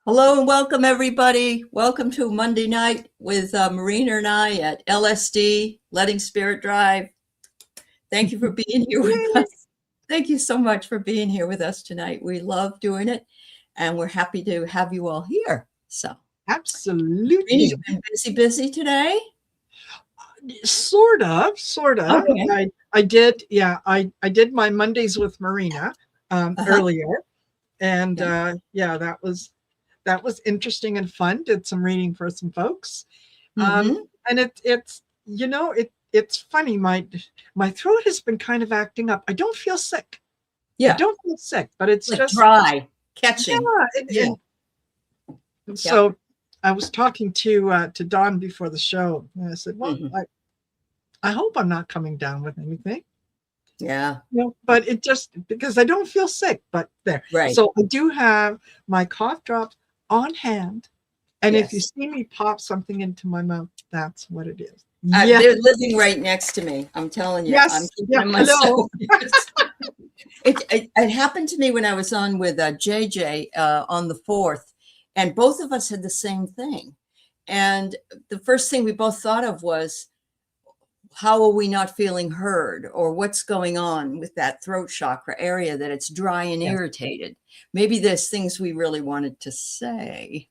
Hello and welcome, everybody. Welcome to Monday night with Marina and I at LSD, Letting Spirit Drive. Thank you for being here with us. Thank you so much for being here with us tonight. We love doing it, and we're happy to have you all here. So, absolutely. You've been busy today? Sort of. Okay. I did. Yeah, I did my Mondays with Marina earlier, and that was interesting and fun. Did some reading for some folks, and it's funny. My throat has been kind of acting up. I don't feel sick. Yeah, I don't feel sick, but it's like just dry, catching. So I was talking to Dawn before the show, and I said, "Well, I hope I'm not coming down with anything." Yeah. But it just because I don't feel sick, but there. Right. So I do have my cough drops on hand. And if you see me pop something into my mouth, that's what it is. They're living right next to me. I'm telling you. Yes. Hello. It happened to me when I was on with JJ on the 4th, and both of us had the same thing. And the first thing we both thought of was, how are we not feeling heard, or what's going on with that throat chakra area that it's dry and irritated? Maybe there's things we really wanted to say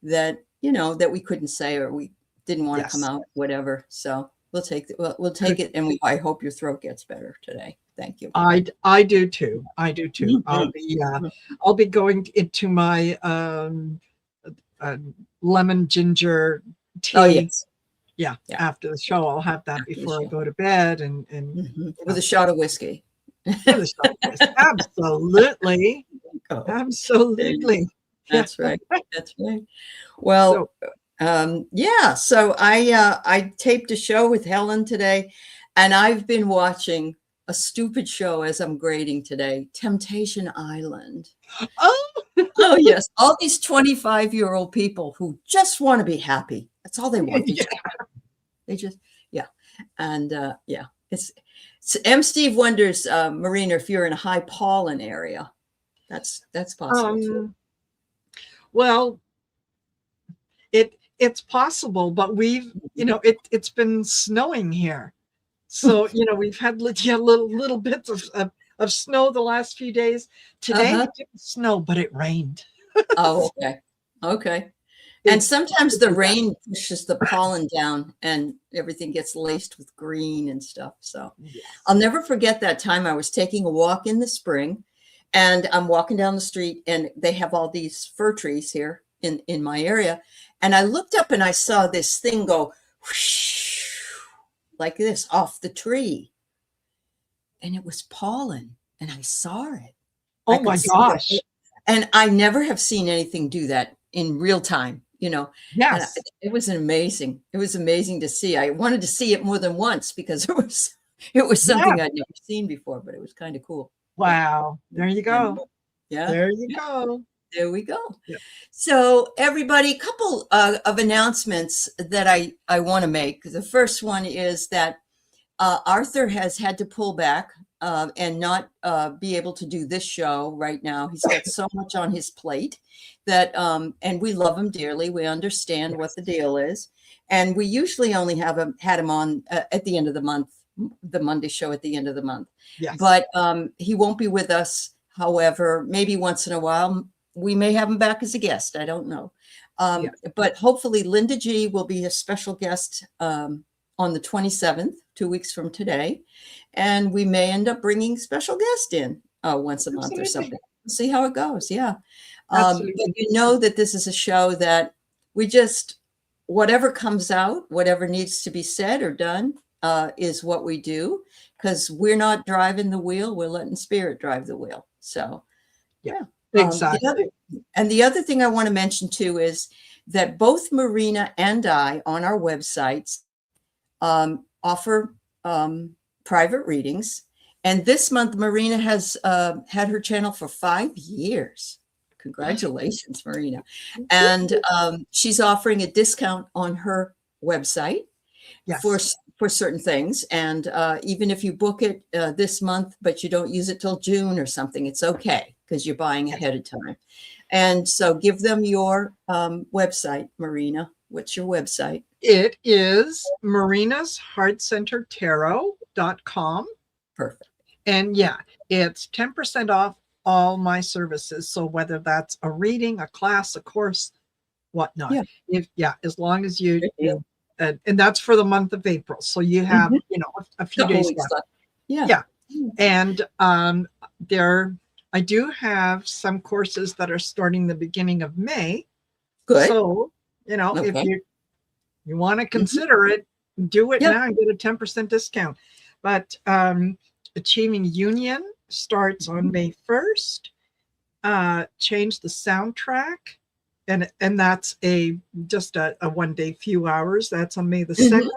that, that we couldn't say, or we didn't want to come out, whatever. So we'll take it. And I hope your throat gets better today. Thank you. I do too. I'll be going into my lemon ginger tea. Oh, yes. Yeah, after the show, I'll have that before I go to bed, and with a shot of whiskey. Absolutely, absolutely. That's right. That's right. Well, so I taped a show with Helen today, and I've been watching a stupid show as I'm grading today, Temptation Island. Oh yes, all these 25-year-old people who just want to be happy. That's all they want. They just, and it's M. Steve wonders, Marina, if you're in a high pollen area. That's possible too. Well, it's possible, but we've it's been snowing here, so we've had little bits of snow the last few days. Today it didn't snow, but it rained. Oh, okay. And sometimes the rain pushes the pollen down and everything gets laced with green and stuff. So I'll never forget that time I was taking a walk in the spring, and I'm walking down the street, and they have all these fir trees here in my area. And I looked up and I saw this thing go whoosh, like this off the tree. And it was pollen, and I saw it. Oh my gosh. And I never have seen anything do that in real time. Yes, it was amazing. It was amazing to see. I wanted to see it more than once because it was something I'd never seen before, but it was kind of cool. Wow. There you go. There we go. Yeah. So everybody, a couple of announcements that I want to make. The first one is that Arthur has had to pull back and not be able to do this show right now. He's got so much on his plate that, and we love him dearly. We understand what the deal is. And we usually only had him on at the end of the month, the Monday show at the end of the month. Yes. But he won't be with us. However, maybe once in a while, we may have him back as a guest. I don't know. But hopefully Linda G will be a special guest on the 27th, 2 weeks from today. And we may end up bringing special guest in once a month or something. We'll see how it goes. Yeah. But that this is a show that we just, whatever comes out, whatever needs to be said or done is what we do, because we're not driving the wheel. We're letting spirit drive the wheel. So, exactly. The other thing I want to mention too is that both Marina and I on our websites offer private readings. And this month, Marina has had her channel for 5 years. Congratulations, Marina. And she's offering a discount on her website for certain things. And even if you book it this month, but you don't use it till June or something, it's okay because you're buying ahead of time. And so give them your website, Marina. What's your website? It is marinasheartcentertarot.com. Perfect. And yeah, it's 10% off all my services. So whether that's a reading, a class, a course, whatnot. As long as you and that's for the month of April. So you have, a few days left. Yeah. And I do have some courses that are starting the beginning of May. Good. So, if you want to consider it, do it now and get a 10% discount. But Achieving Union starts on May 1st. Change the soundtrack. And that's just a 1 day, few hours. That's on May the 2nd.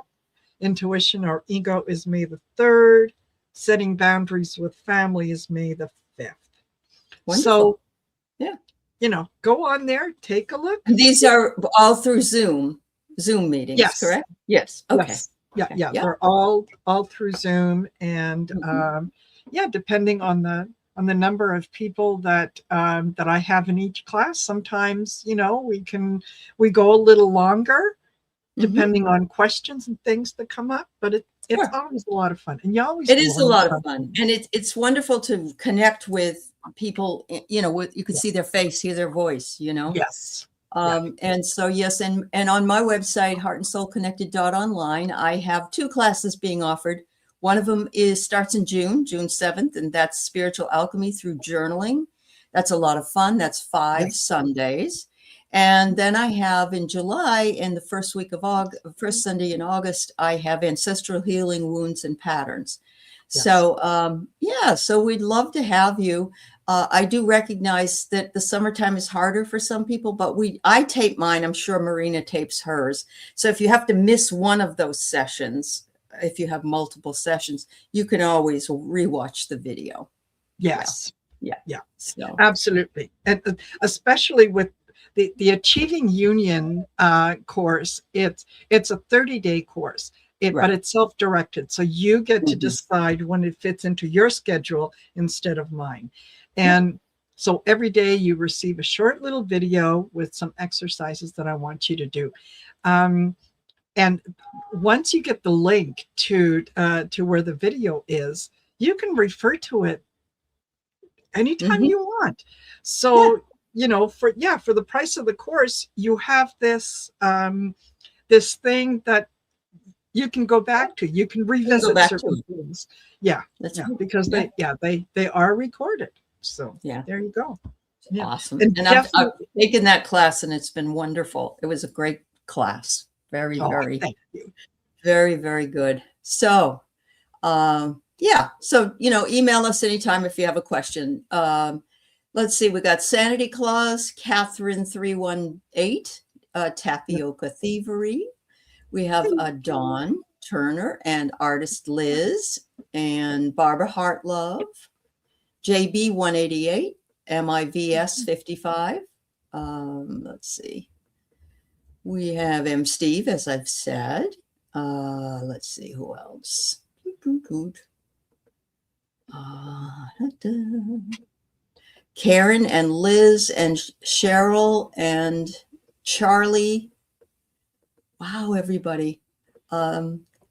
Intuition or Ego is May the 3rd. Setting Boundaries with Family is May the 5th. Wonderful. So, go on there, take a look. And these are all through Zoom meetings, correct? Yes. Okay. Yes. Yeah. They're all through Zoom. And depending on the number of people that I have in each class, sometimes, we go a little longer depending on questions and things that come up, but it's always a lot of fun. And it is a lot of fun. And it's wonderful to connect with people, you can see their face, hear their voice, Yes. And so, yes. And on my website, heartandsoulconnected.online, I have 2 classes being offered. One of them starts in June 7th, and that's spiritual alchemy through journaling. That's a lot of fun. That's 5 Sundays. And then I have in July, in the first Sunday in August, I have ancestral healing, wounds and patterns. Yes. So, so we'd love to have you. I do recognize that the summertime is harder for some people, but I tape mine. I'm sure Marina tapes hers. So if you have to miss one of those sessions, if you have multiple sessions, you can always rewatch the video. Yes. Yeah. So. Absolutely. And especially with the Achieving Union course, it's a 30-day course, but it's self-directed. So you get to decide when it fits into your schedule instead of mine. And so every day you receive a short little video with some exercises that I want you to do. And once you get the link to where the video is, you can refer to it anytime you want. So, for the price of the course, you have this this thing that you can go back to. You can revisit certain things. Yeah, because they are recorded. So there you go. Yeah. Awesome. And I've taken that class, and it's been wonderful. It was a great class. Very, thank you. Very, very good. So, so, email us anytime if you have a question. Let's see, we got Sanity Claus, Catherine 318, Tapioca Thievery. We have Dawn Turner and artist Liz and Barbara Hartlove, JB 188, MIVS 55. Let's see. We have M. Steve, as I've said. Let's see who else. Karen and Liz and Cheryl and Charlie. Wow, everybody.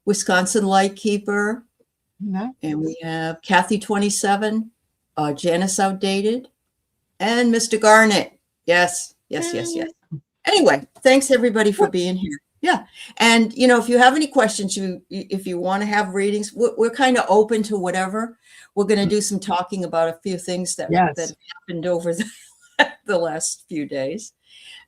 Wisconsin Lightkeeper. No. And we have Kathy 27, Janice Outdated, and Mr. Garnett. Yes. Anyway, thanks everybody for being here. Yeah. And, if you have any questions, if you want to have readings, we're kind of open to whatever. We're going to do some talking about a few things that have happened over the last few days.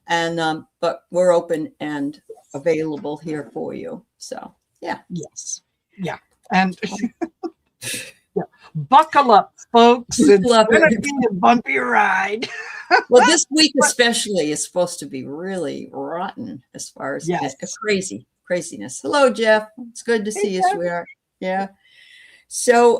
And, but we're open and available here for you. So, yeah. Yes. Yeah. And buckle up, folks. It's going to be a bumpy ride. Well, this week especially is supposed to be really rotten as far as craziness. Hello, Jeff. It's good to see you, sweetheart. Yeah. So,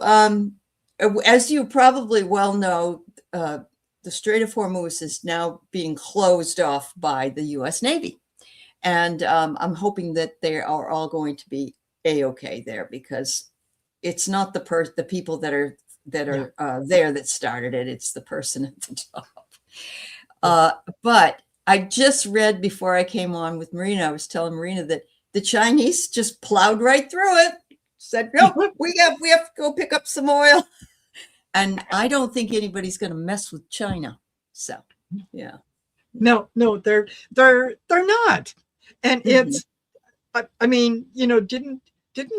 as you probably well know, the Strait of Hormuz is now being closed off by the U.S. Navy. And I'm hoping that they are all going to be a-okay there, because it's not the people that are there that started it. It's the person at the top. But I just read before I came on with Marina, I was telling Marina that the Chinese just plowed right through it. Said, no, we have to go pick up some oil. And I don't think anybody's going to mess with China. So, yeah. No, they're not. And it's, I mean, you know, didn't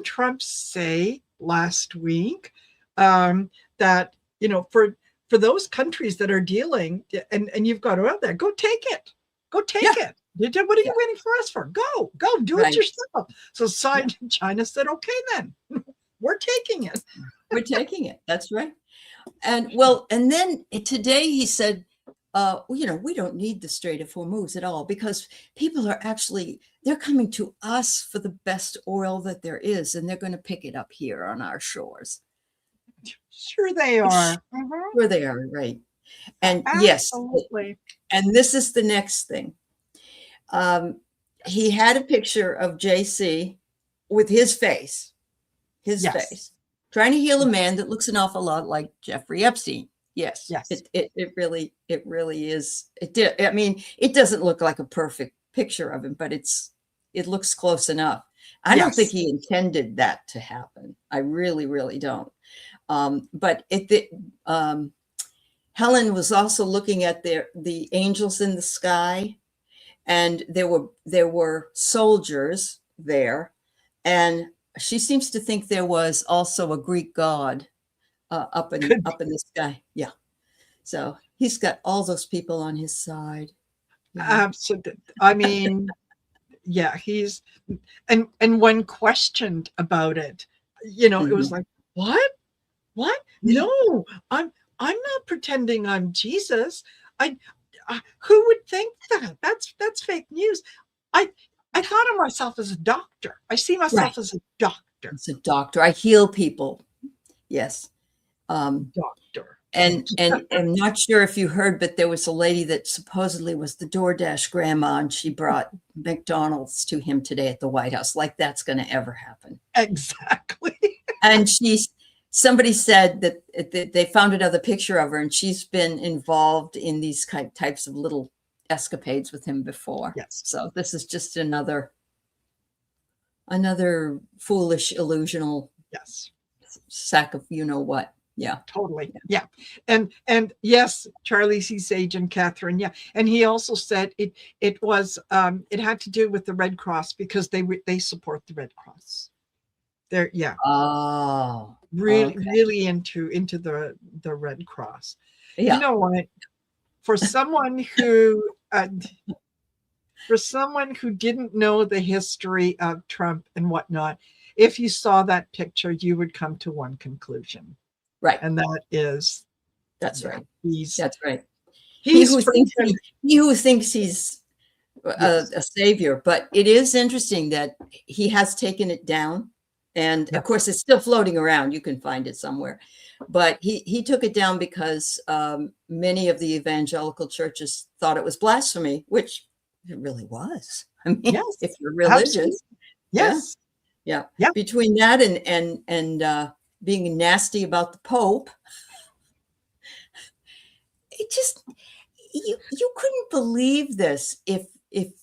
Trump say last week that, you know, for those countries that are dealing and you've got oil there, go take it. What are you waiting for us for? Go do it yourself. So China said, okay, then we're taking it. We're taking it. That's right. And well, and then today he said, you know, we don't need the Strait of Hormuz at all, because people are they're coming to us for the best oil that there is, and they're going to pick it up here on our shores. Sure they are. Sure they are, right. And absolutely. Yes, and this is the next thing. He had a picture of JC with his face, trying to heal a man that looks an awful lot like Jeffrey Epstein. Yes. It really is. I mean, it doesn't look like a perfect picture of him, but it looks close enough. I don't think he intended that to happen. I really, really don't. But Helen was also looking at the angels in the sky, and there were soldiers there, and she seems to think there was also a Greek god up in the sky. Yeah. So he's got all those people on his side. Yeah. Absolutely. I mean, yeah, he's and when questioned about it, you know, it was like, what? No, I'm not pretending I'm Jesus. Who would think that? That's fake news. I thought of myself as a doctor. I see myself as a doctor. As a doctor. I heal people. Yes. Doctor. And I'm not sure if you heard, but there was a lady that supposedly was the DoorDash grandma, and she brought McDonald's to him today at the White House. Like that's going to ever happen. Exactly. And somebody said that they found another picture of her, and she's been involved in these types of little escapades with him before. Yes. So this is just another foolish, illusional sack of you know what. Yeah, totally. Yeah. And yes, Charlie C. Sage and Catherine. Yeah. And he also said it was it had to do with the Red Cross, because they support the Red Cross. They're really into the Red Cross. Yeah. You know what? For someone who didn't know the history of Trump and whatnot, if you saw that picture, you would come to one conclusion. Right. And that's right. That's right. He who thinks he's a savior. But it is interesting that he has taken it down. And of course, it's still floating around. You can find it somewhere. But he took it down because many of the evangelical churches thought it was blasphemy, which it really was. I mean, if you're religious. Absolutely. Yes. Yeah. Between that and being nasty about the Pope, it just, you couldn't believe this if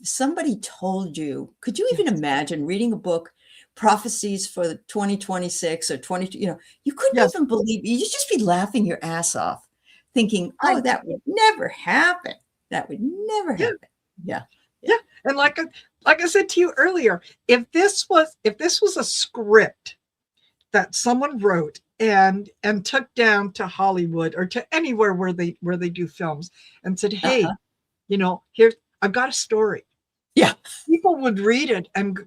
somebody told you. Could you even imagine reading a book, prophecies for 2026 or 20, you couldn't even believe, you'd just be laughing your ass off thinking, oh, that would never happen. That would never happen. Yeah. And like I said to you earlier, if this was a script that someone wrote and took down to Hollywood or to anywhere where they do films and said, hey, here, I've got a story. Yeah. People would read it and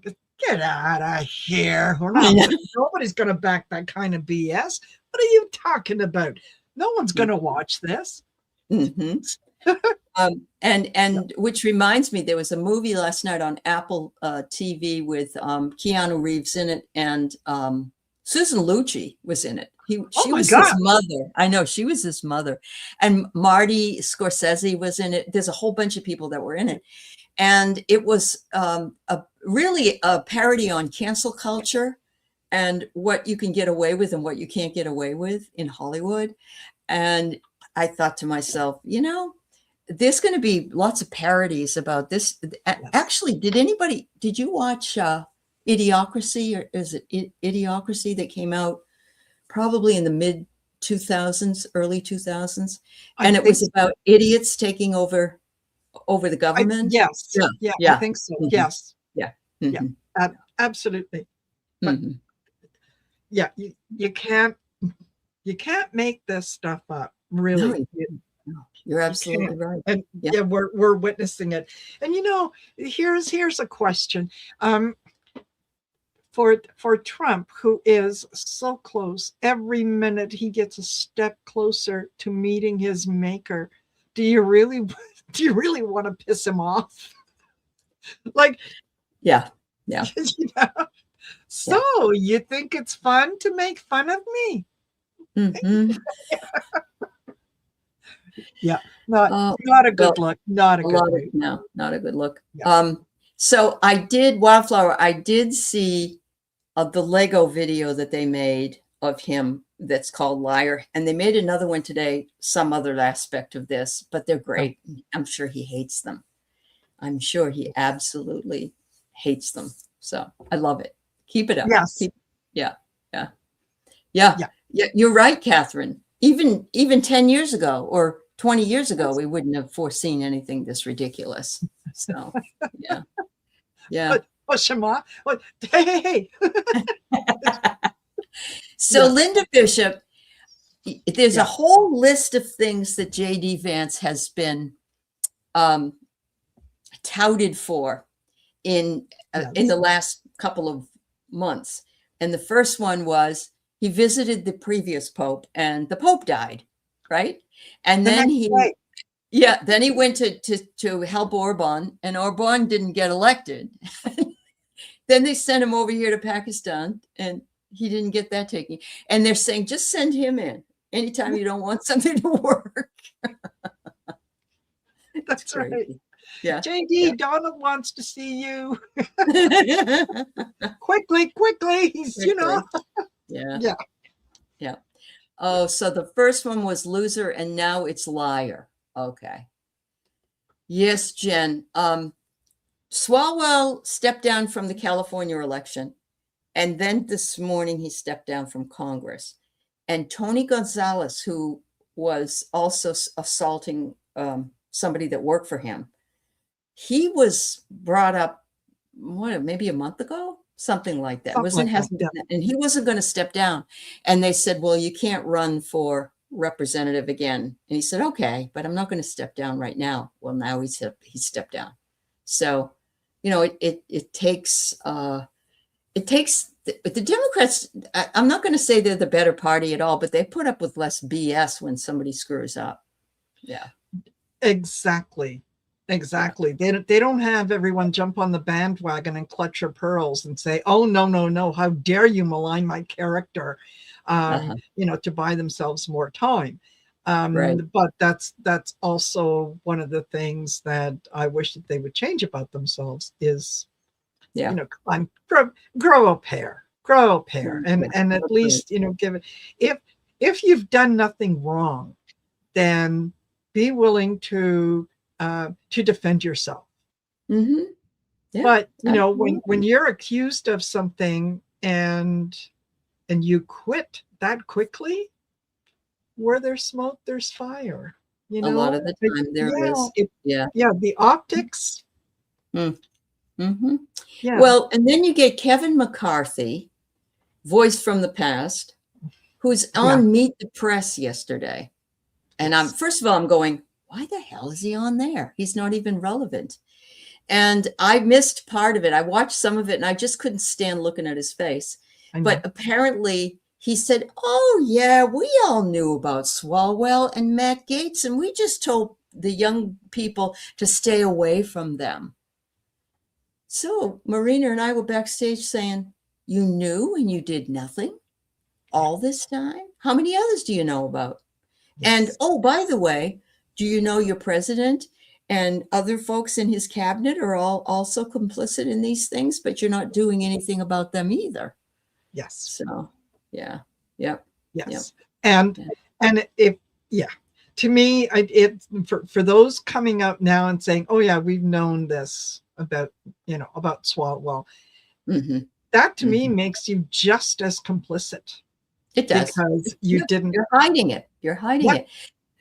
get out of here. Nobody's going to back that kind of BS. What are you talking about? No one's going to watch this. Mm-hmm. And which reminds me, there was a movie last night on Apple TV with Keanu Reeves in it, and Susan Lucci was in it. She was his mother. I know, she was his mother. And Marty Scorsese was in it. There's a whole bunch of people that were in it. And it was really a parody on cancel culture. and what you can get away with and what you can't get away with in Hollywood. And I thought to myself, there's going to be lots of parodies about this. Actually, did you watch Idiocracy, or is it Idiocracy, that came out probably in the mid 2000s, early 2000s? And it was about idiots taking over the government. Yes. Yeah. I think so. Mm-hmm. Yes. Yeah. Mm-hmm. Yeah. Absolutely. But yeah, you can't make this stuff up, really. No, you're absolutely right. And we're witnessing it. And here's a question. For Trump, who is so close, every minute he gets a step closer to meeting his maker, do you really want to piss him off? Like, yeah. So you think it's fun to make fun of me? Mm-hmm. Yeah, not a good look. Not a good look. No, not a good look. Yeah. So I did see the Lego video that they made of him that's called Liar. And they made another one today, some other aspect of this, but they're great. I'm sure he hates them. I'm sure he absolutely hates them. So I love it. Keep it up. Yes. Yeah. You're right, Catherine. Even 10 years ago or 20 years ago, we wouldn't have foreseen anything this ridiculous. So, yeah. But push him off. Hey. So Linda Bishop, there's a whole list of things that J.D. Vance has been touted for in the last couple of months. And the first one was he visited the previous Pope and the Pope died, right? And then he went to help Orban, and Orban didn't get elected. Then they sent him over here to Pakistan, and he didn't get that taken. And they're saying, just send him in anytime you don't want something to work. That's right. Yeah. JD, Donald wants to see you. quickly. Yeah. Oh, so the first one was loser, and now it's liar. Okay. Yes, Jen. Swalwell stepped down from the California election, and then this morning he stepped down from Congress. And Tony Gonzalez, who was also assaulting somebody that worked for him, he was brought up, maybe a month ago, something like that. And he wasn't going to step down. And they said, well, you can't run for representative again. And he said, okay, but I'm not going to step down right now. Well, now he stepped down. So, it takes the Democrats. I'm not going to say they're the better party at all, but they put up with less BS when somebody screws up. Yeah, exactly. They don't have everyone jump on the bandwagon and clutch your pearls and say, oh, no, how dare you malign my character, to buy themselves more time. Right. But that's also one of the things that I wish that they would change about themselves is, grow a pair, and at least, give it, if you've done nothing wrong, then be willing to defend yourself. Mm-hmm. Yeah, but when you're accused of something and you quit that quickly, where there's smoke, there's fire. A lot of the time there is. The optics. Mm-hmm. Yeah. Well, and then you get Kevin McCarthy, voice from the past, who's on Meet the Press yesterday. And first of all, I'm going, why the hell is he on there? He's not even relevant. And I missed part of it. I watched some of it and I just couldn't stand looking at his face. But apparently he said, oh, yeah, we all knew about Swalwell and Matt Gaetz, and we just told the young people to stay away from them. So Marina and I were backstage saying, you knew and you did nothing all this time? How many others do you know about? Yes. And, oh, by the way, do you know your president and other folks in his cabinet are all also complicit in these things, but you're not doing anything about them either? Yes. So, yeah. Yep. Yes. Yep. And if, yeah, to me, for those coming up now and saying, oh yeah, we've known this about, about Swalwell, that to me makes you just as complicit. It does. Because you're hiding it. You're hiding it.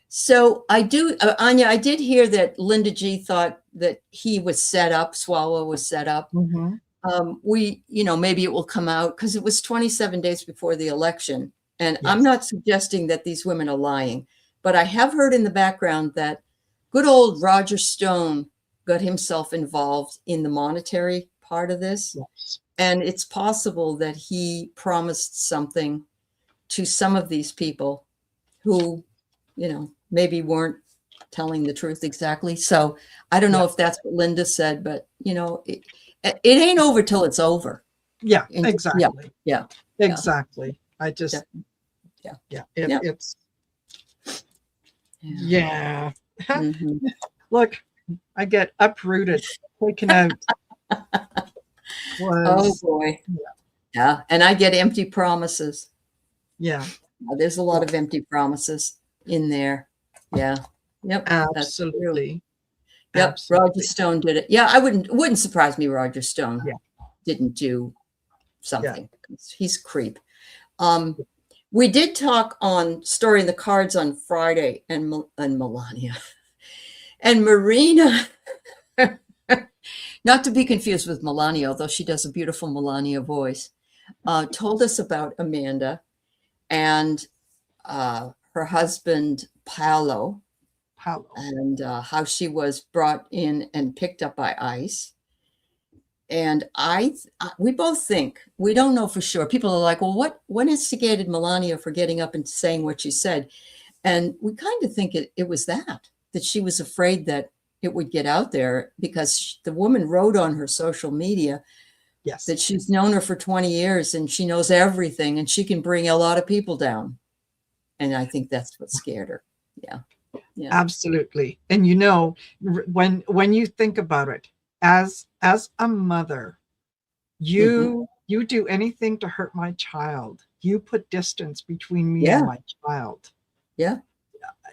So I do, Anya, I did hear that Linda G thought that he was set up, Swalwell was set up. Maybe it will come out because it was 27 days before the election. And I'm not suggesting that these women are lying, but I have heard in the background that good old Roger Stone got himself involved in the monetary part of this. And it's possible that he promised something to some of these people who, maybe weren't telling the truth exactly. So I don't know if that's what Linda said, but it ain't over till it's over. Yeah, exactly. Yeah. Exactly. I just, it's, Look, I get uprooted, taken out. Oh boy. Yeah. And I get empty promises. Yeah. There's a lot of empty promises in there. Yeah. Yep. Absolutely. Yep. Absolutely. Roger Stone did it. Yeah. Wouldn't surprise me. Roger Stone didn't do something. He's a creep. We did talk on Story in the Cards on Friday and Melania and Marina, not to be confused with Melania, although she does a beautiful Melania voice, told us about Amanda and her husband, Paolo, and how she was brought in and picked up by ICE. And we both think, we don't know for sure. People are like, well, what instigated Melania for getting up and saying what she said? And we kind of think it was that she was afraid that it would get out there because the woman wrote on her social media that she's known her for 20 years and she knows everything and she can bring a lot of people down. And I think that's what scared her. Yeah. Absolutely. And when you think about it, as a mother, you do anything to hurt my child. You put distance between me and my child. Yeah.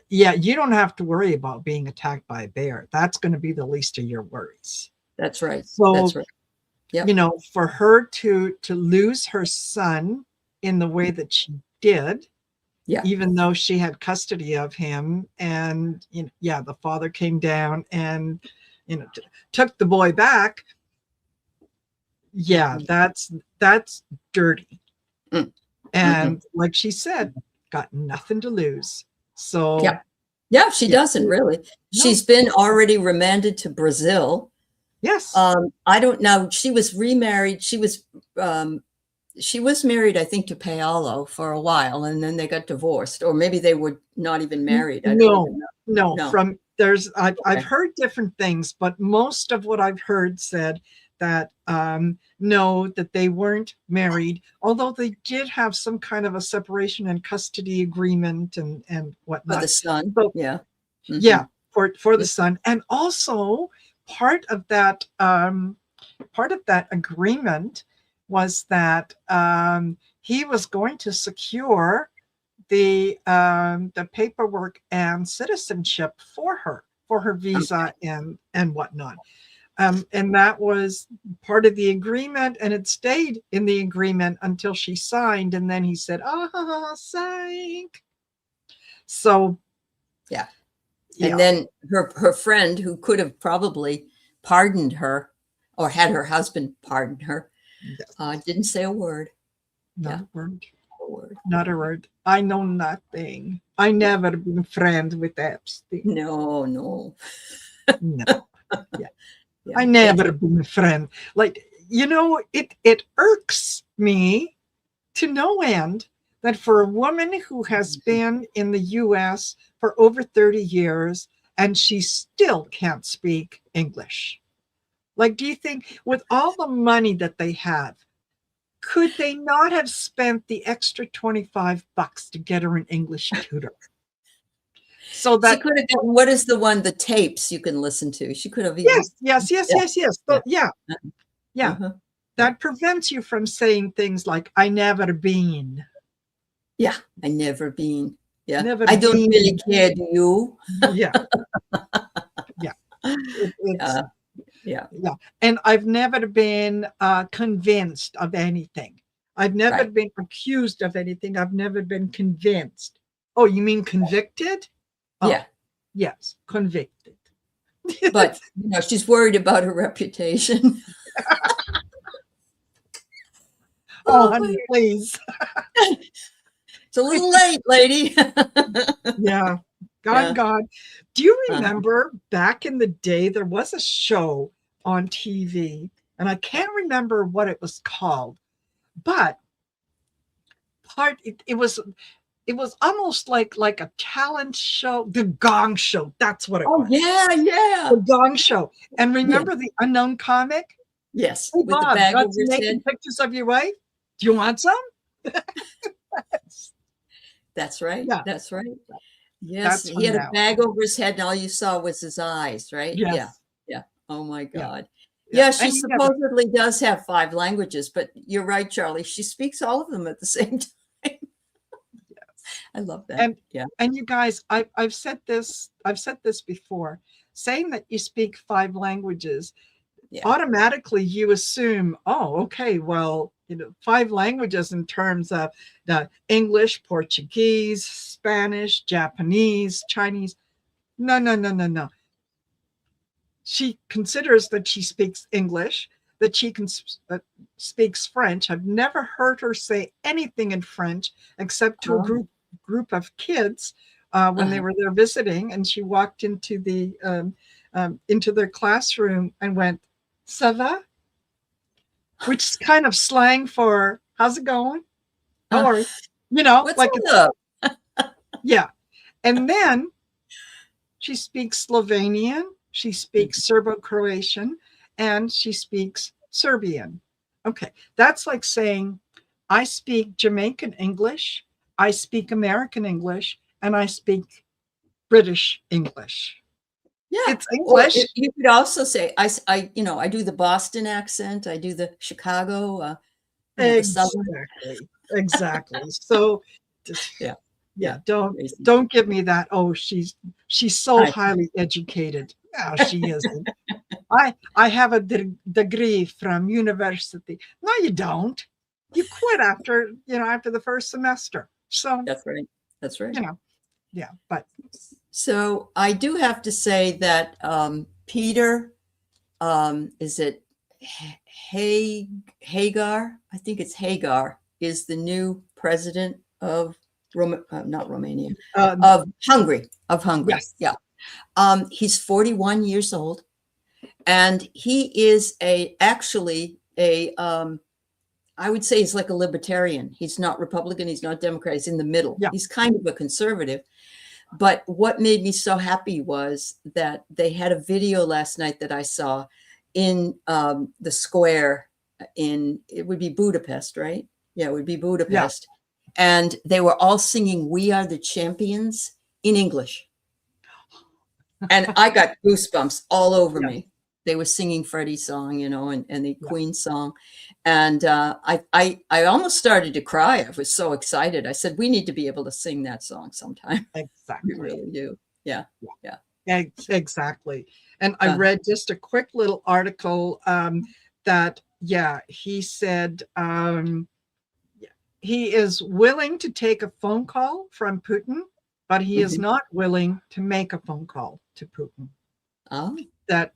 Yeah, you don't have to worry about being attacked by a bear. That's going to be the least of your worries. That's right. So, that's right. Yep. For her to lose her son in the way that she did, even though she had custody of him, and the father came down and took the boy back. Yeah, that's dirty. And like she said, got nothing to lose. So she doesn't really. No. She's been already remanded to Brazil. Yes. I don't know. She was remarried. She was married, I think, to Paolo for a while, and then they got divorced, or maybe they were not even married. No. I've heard different things, but most of what I've heard said that that they weren't married, although they did have some kind of a separation and custody agreement and whatnot. For the son. So, for the son. And also part of that agreement was that he was going to secure the paperwork and citizenship for her visa and whatnot. And that was part of the agreement, and it stayed in the agreement until she signed, and then he said, psych. So, and then her friend, who could have probably pardoned her or had her husband pardon her, didn't say a word. Not a word. Not a word. I know nothing. I never been friends with Epstein. No. No. I never been a friend. Like, it irks me to no end that for a woman who has been in the US for over 30 years and she still can't speak English. Like, do you think with all the money that they have, could they not have spent the extra $25 to get her an English tutor? So that she could have gotten, what is the tapes you can listen to? She could have. Yes. But, that prevents you from saying things like, I never been. Yeah, I never been. Yeah, Never I don't been. really care, do you? Yeah. Yeah. It's, yeah. yeah. And I've never been convinced of anything. I've never been accused of anything. I've never been convinced. Oh, you mean convicted? Oh, Yeah. yes, convicted. But she's worried about her reputation. Oh, honey, please. It's a little late, lady. Yeah. God. Do you remember back in the day, there was a show on TV, and I can't remember what it was called, but it was almost like a talent show, the Gong Show. That's what it was. Yeah. The Gong Show. And remember the unknown comic? Yes. Hey, With Bob, the bag got over some his naked head. pictures of your wife? Do you want some? That's right. Yeah. That's right. Yes. That's He had a now. bag over his head and all you saw was his eyes, right? Yes. Yeah. Oh my God. Yeah. Yeah, she supposedly does have 5 languages, but you're right, Charlie. She speaks all of them at the same time. I love that. And you guys, I've said this before. Saying that you speak 5 languages, automatically you assume, oh, okay, well, 5 languages in terms of English, Portuguese, Spanish, Japanese, Chinese. No. She considers that she speaks English, that she speaks French. I've never heard her say anything in French except to a group of kids when they were there visiting, and she walked into their classroom and went, "Ça va?" which is kind of slang for "How's it going?" Or what's like up? Yeah. And then she speaks Slovenian, she speaks Serbo-Croatian, and she speaks Serbian. Okay, that's like saying, I speak Jamaican English, I speak American English, and I speak British English. Yeah, it's English. Or you could also say, I do the Boston accent, I do the Chicago, the Southern. Exactly. So, don't give me that. Oh, she's so highly educated. No, she isn't. I have a degree from university. No, you don't. You quit after the first semester. So that's right. Yeah. But so I do have to say that Peter, is it Hagar? I think it's Hagar is the new president of not Romania, of Hungary. Yes. Yeah. He's 41 years old, and he is actually I would say he's like a libertarian. He's not Republican. He's not Democrat. He's in the middle. Yeah. He's kind of a conservative. But what made me so happy was that they had a video last night that I saw in the square it would be Budapest, right? Yeah, it would be Budapest. Yeah. And they were all singing "We Are the Champions" in English. And I got goosebumps all over me. They were singing Freddie's song, and the Queen song. And I almost started to cry. I was so excited. I said, we need to be able to sing that song sometime. Exactly. We really do. Yeah. Exactly. And I read just a quick little article that, he said he is willing to take a phone call from Putin, but he is not willing to make a phone call to Putin. Oh. That,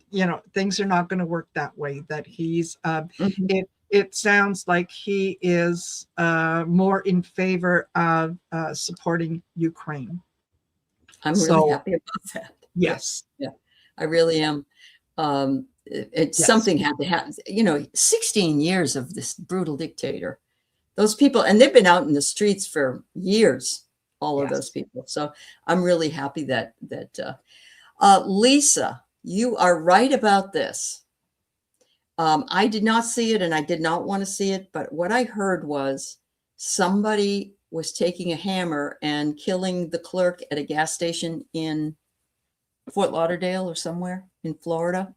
things are not going to work that way, that he's, it sounds like he is more in favor of supporting Ukraine. I'm really happy about that. Yes. Yeah, I really am. Something had to happen. 16 years of this brutal dictator. Those people, and they've been out in the streets for years, all of those people. So I'm really happy that Lisa, you are right about this. I did not see it, and I did not want to see it, but what I heard was somebody was taking a hammer and killing the clerk at a gas station in Fort Lauderdale or somewhere in Florida.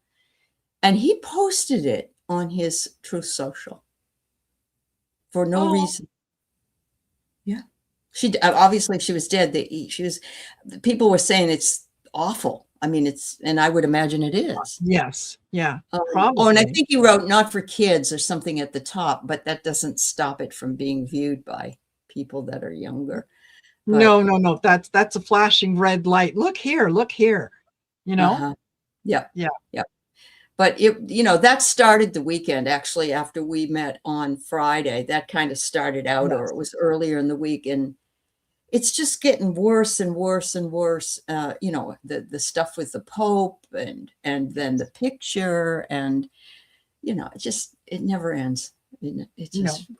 And he posted it on his Truth Social for no Oh, reason. Yeah. She obviously she was dead. People were saying it's awful. I mean, and I would imagine it is. yes. Yeah. Oh, and I Probably. think he wrote not for kids or something at the top, but that doesn't stop it from being viewed by people that are younger. But No. That's a flashing red light. Look here. Look here. You know? Yeah. Yeah. Yeah. But that started the weekend, actually, after we met on Friday. That kind of started out, Yes. or it was earlier in the week. And it's just getting worse and worse and worse. The stuff with the Pope and then the picture, and it never ends. It just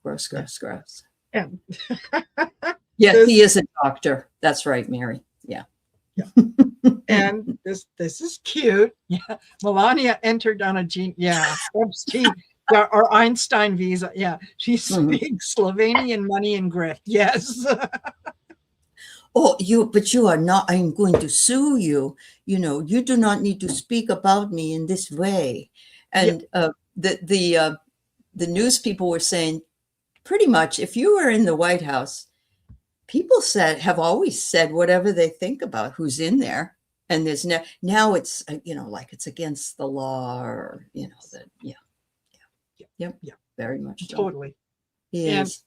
gross. Yeah. Yes, he is a doctor. That's right, Mary. Yeah. And this is cute. Yeah. Melania entered on a Epstein or Einstein visa. Yeah. She speaks Slovenian money and grift. Yes. Oh, but you are not, I'm going to sue you. You do not need to speak about me in this way. And the news people were saying, pretty much, if you were in the White House, people have always said whatever they think about who's in there. And there's now it's, like it's against the law, or, very much. Totally. Yes.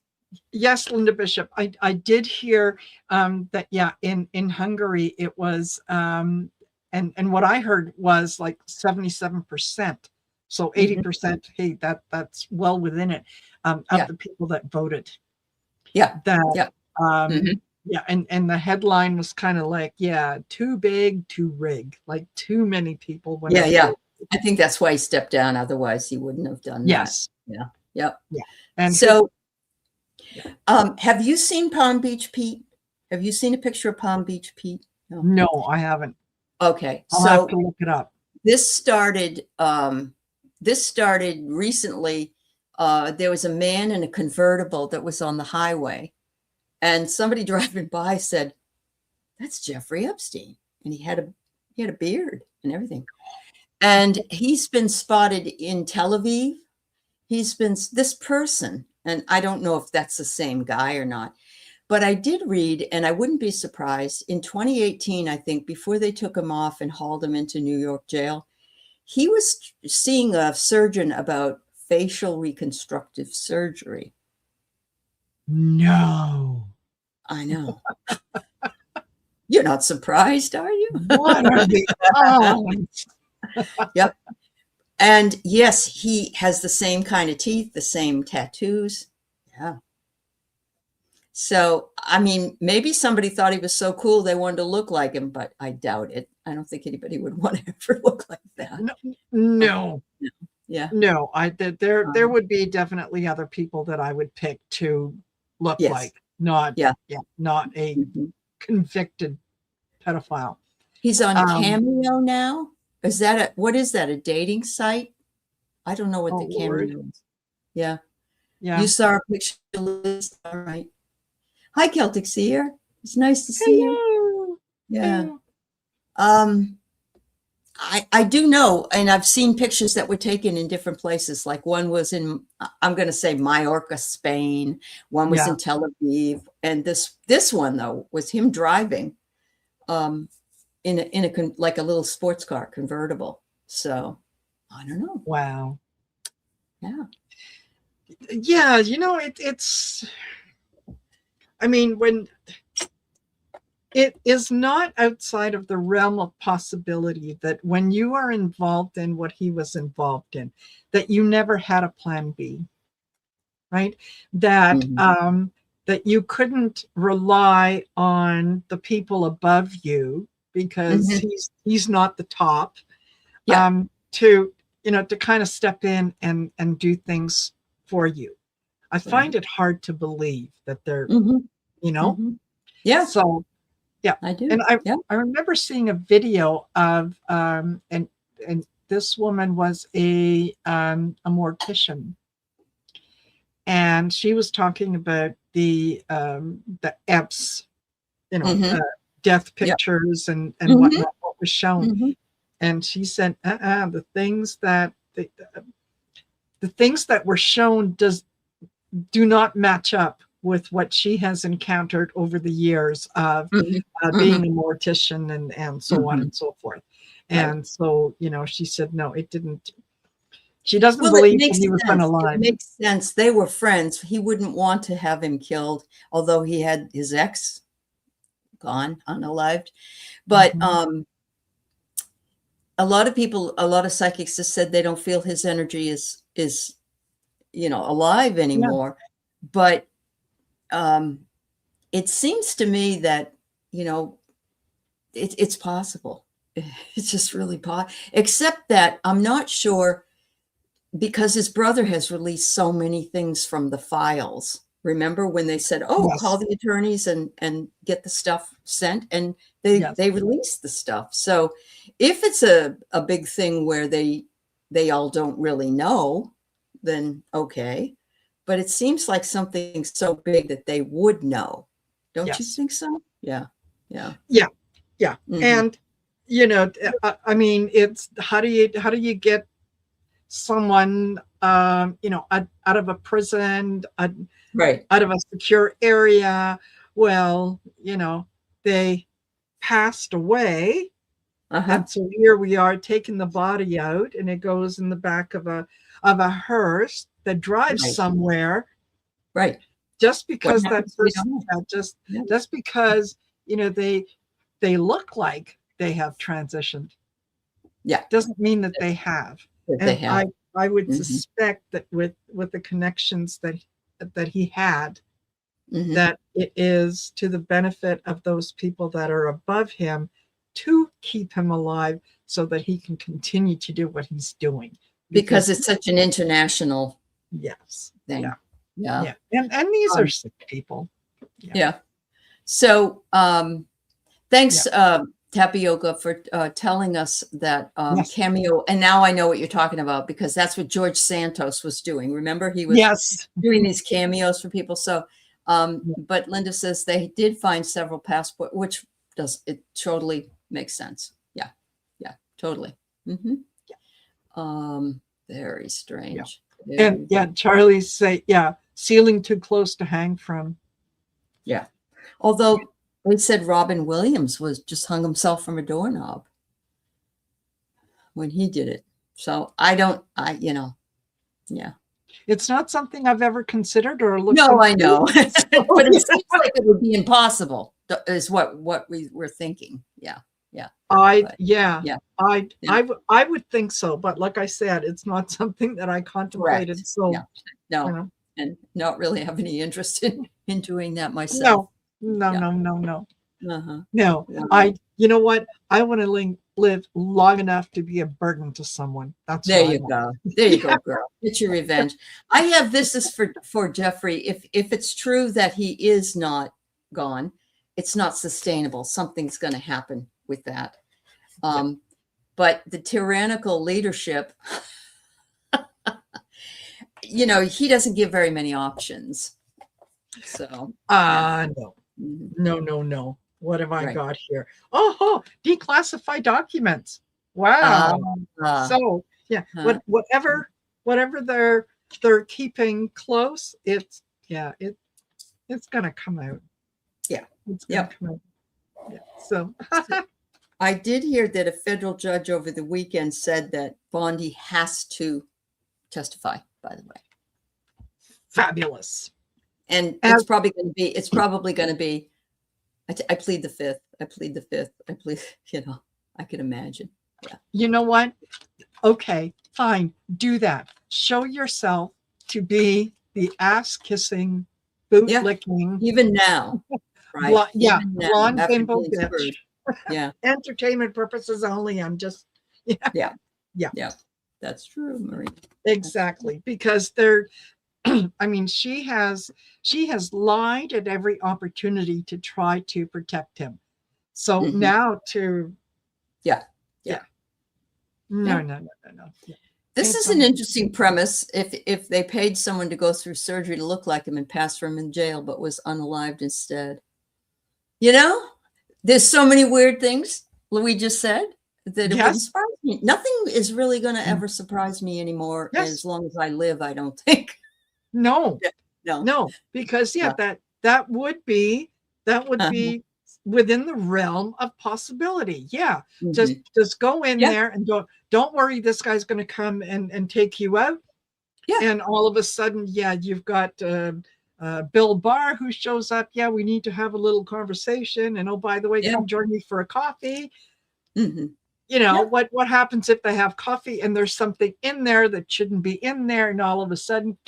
Yes, Linda Bishop. I did hear that, in Hungary it was, and what I heard was like 77%. So 80%, hey, that's well within it, of the people that voted. Yeah. And the headline was kind of like, too big, too rig, like too many people went. Yeah. I think that's why he stepped down. Otherwise he wouldn't have done that. Yeah. Yep. Yeah. And so have you seen Palm Beach Pete? Have you seen a picture of Palm Beach Pete? No, I haven't. Okay. I'll have to look it up. This started recently. There was a man in a convertible that was on the highway, and somebody driving by said, "That's Jeffrey Epstein." And he had a beard and everything. And he's been spotted in Tel Aviv. He's been this person, and I don't know if that's the same guy or not, but I did read, and I wouldn't be surprised, in 2018, I think, before they took him off and hauled him into New York jail, he was seeing a surgeon about facial reconstructive surgery. No. I know. You're not surprised, are you? What are the odds? Yep. And yes, he has the same kind of teeth, the same tattoos. Yeah. So, I mean, maybe somebody thought he was so cool they wanted to look like him, but I doubt it. I don't think anybody would want to ever look like that. No. Yeah. No, there would be definitely other people that I would pick to look like, not a convicted pedophile. He's on Cameo now. What is that? A dating site? I don't know what the Cameo is. Yeah. You saw a picture list. All right. Hi, Celtic Seer. It's nice to see you. Yeah. I do know, and I've seen pictures that were taken in different places. Like one was in, I'm going to say Mallorca, Spain. One was in Tel Aviv, and this one though was him driving, in a like a little sports car convertible. So I don't know. Wow. Yeah. Yeah, it's. I mean, when it is not outside of the realm of possibility that when you are involved in what he was involved in, that you never had a plan B, right? That that you couldn't rely on the people above you because he's not the top, to kind of step in and do things for you. I find it hard to believe that they're, Yeah. So, yeah, I do. And I remember seeing a video of, and this woman was a mortician, and she was talking about the Epps, death pictures and whatnot, what was shown. And she said, the things that the things that were shown do not match up with what she has encountered over the years of being a mortician and so on and so forth. And so, you know, she said, no, it didn't. She doesn't believe that he was unalive. It makes sense. They were friends. He wouldn't want to have him killed, although he had his ex gone, unalived. But a lot of people, a lot of psychics have said they don't feel his energy is you know, alive anymore. Yeah. But it seems to me that, you know, it's possible. It's just really possible, except that I'm not sure, because his brother has released so many things from the files. Remember when they said, oh, call the attorneys and get the stuff sent, and they released the stuff. So if it's a big thing where they all don't really know, then okay. But it seems like something so big that they would know. Don't you think so? Yeah. And, you know, I mean, it's how do you get someone, you know, out of a prison, out of a secure area? Well, you know, they passed away. And so here we are taking the body out, and it goes in the back of a hearse that drives somewhere. Just because that person just because, you know, they look like they have transitioned. Doesn't mean that they have. And I would suspect that with the connections that he had, that it is to the benefit of those people that are above him to keep him alive so that he can continue to do what he's doing. Because it's such an international thing. Yeah. And these are sick people. So thanks, Tapioca, for telling us that cameo. And now I know what you're talking about, because that's what George Santos was doing. Remember, he was doing these cameos for people. So, but Linda says they did find several passports, which it totally makes sense. Yeah, totally. Very strange. And Charlie say, ceiling too close to hang from. Although they said Robin Williams just hung himself from a doorknob when he did it. So It's not something I've ever considered or looked into. No, I know. But it seems like it would be impossible, is what we were thinking. I would think so, but like I said, it's not something that I contemplated. Correct. So no, you know. And not really have any interest in doing that myself. No. You know what? I want to live long enough to be a burden to someone. That's there you go. There you go, girl. Get your revenge. I have this is for Jeffrey. If it's true that he is not gone, it's not sustainable. Something's going to happen with that. But the tyrannical leadership, you know, he doesn't give very many options. So no. What have I got here? Oh, declassified documents. Wow. So whatever they're keeping close, it's gonna come out. It's gonna come out. So I did hear that a federal judge over the weekend said that Bondi has to testify, by the way. Fabulous. And it's probably going to be, I plead the fifth. I plead, you know, I can imagine. Yeah. You know what? Okay, fine. Do that. Show yourself to be the ass kissing, boot licking. Even now. Right. Blonde bimbo bitch. Entertainment purposes only. I'm just. Yeah. That's true, Marina. Exactly, because they're. I mean, she has lied at every opportunity to try to protect him. So now to. No. This is an interesting premise. If they paid someone to go through surgery to look like him and pass for him in jail, but was unalived instead. You know, there's so many weird things Louis just said that it Yes. wouldn't surprise me. Nothing is really going to ever surprise me anymore Yes. as long as I live, I don't think. No, No. no, because Yeah. that would be within the realm of possibility. Yeah. Mhm. Just go in Yeah. there and don't worry, this guy's going to come and take you out. Yeah. And all of a sudden, yeah, you've got Bill Barr who shows up. Yeah, we need to have a little conversation. And oh, by the way, Yeah. come join me for a coffee. Mhm. You know, Yeah. what happens if they have coffee and there's something in there that shouldn't be in there, and all of a sudden,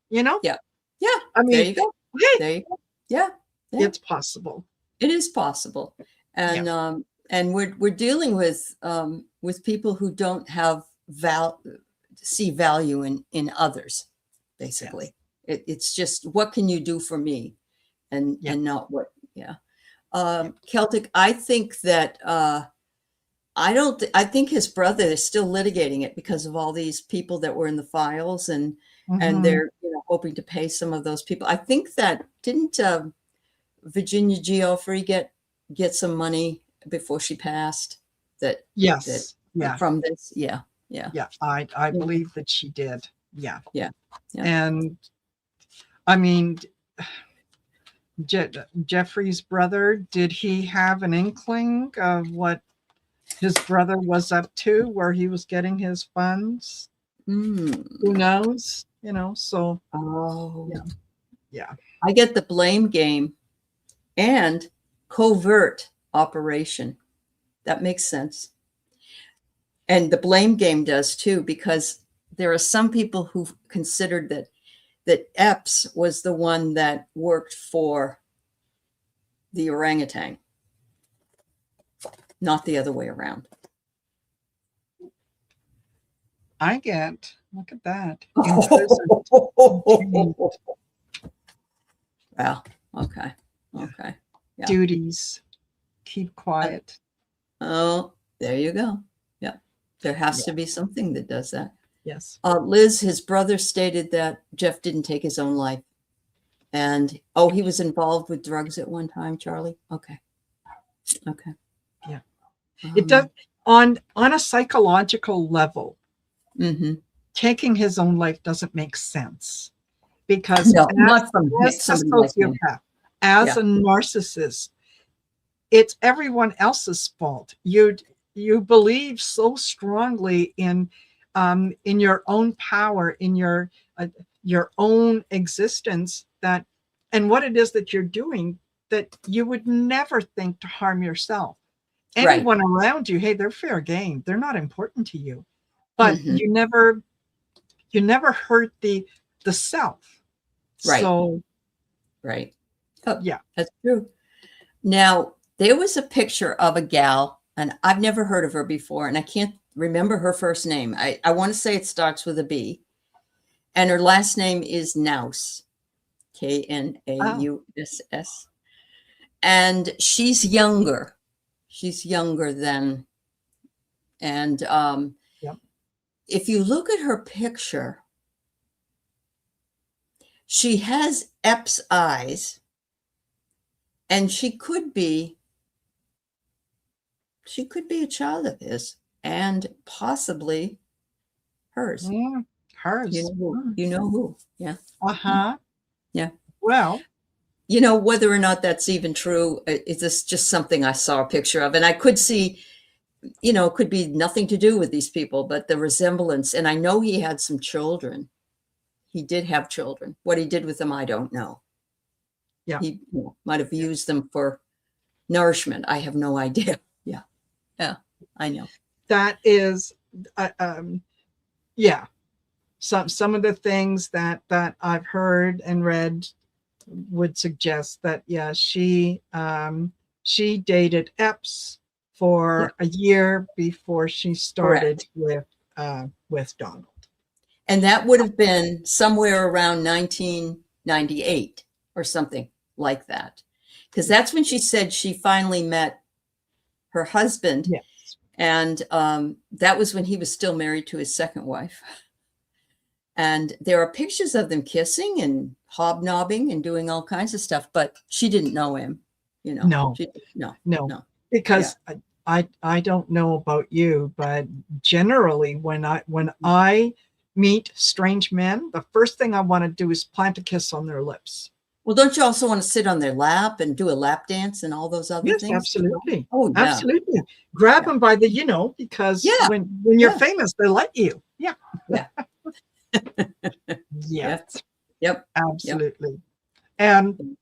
you know? Yeah. Yeah. I There mean, you go. hey, There you go. Yeah. Yeah. it's possible. It is possible. And Yeah. and we're dealing with people who don't have see value in others, basically. Yes. It's just, what can you do for me? And not what, yeah. Celtic, I think that I think his brother is still litigating it because of all these people that were in the files, and they're hoping to pay some of those people. I think that didn't Virginia Geoffrey get some money before she passed? Yes. Yeah. From this, yeah. I believe that she did. Yeah. And I mean, Jeffrey's brother, did he have an inkling of what his brother was up to, where he was getting his funds? Who knows? So yeah. I get the blame game and covert operation. That makes sense. And the blame game does too, because there are some people who considered that Epps was the one that worked for the orangutan, not the other way around. Look at that. Wow. Okay. Yeah. Duties. Keep quiet. Oh, there you go. Yeah. There has to be something that does that. Yes. Liz, his brother, stated that Jeff didn't take his own life. And, he was involved with drugs at one time, Charlie? Okay. Yeah. It does, on a psychological level, taking his own life doesn't make sense. Because not from as a sociopath, as a narcissist, it's everyone else's fault. You believe so strongly in your own power, in your own existence, that, and what it is that you're doing, that you would never think to harm yourself. Anyone around you, hey, they're fair game. They're not important to you, but you never hurt the self. Right. So, Oh, yeah, that's true. Now, there was a picture of a gal, and I've never heard of her before, and I can't remember her first name. I want to say it starts with a B, and her last name is Knaus, Knauss. And she's younger. She's younger than, and if you look at her picture, she has Epps eyes, and she could be a child of his, and possibly hers. Hers. You know who? Yeah. Yeah. Well, whether or not that's even true, is this just something I saw a picture of, and I could see, it could be nothing to do with these people, but the resemblance. And I know he had some children. He did have children. What he did with them, I don't know. Yeah. He might have used them for nourishment. I have no idea. Yeah, I know. That is, some of the things that I've heard and read would suggest that, she dated Epps for a year before she started with Donald. And that would have been somewhere around 1998 or something like that. Because that's when she said she finally met her husband. Yes. And that was when he was still married to his second wife. And there are pictures of them kissing and hobnobbing and doing all kinds of stuff, but she didn't know him, No. No. Because I don't know about you, but generally when I meet strange men, the first thing I want to do is plant a kiss on their lips. Well, don't you also want to sit on their lap and do a lap dance and all those other Yes, things? absolutely. Oh, yeah. Absolutely. Grab them by the, because when you're famous, they let you. Yeah. Yeah. Yeah. Yep. Absolutely. Yep. And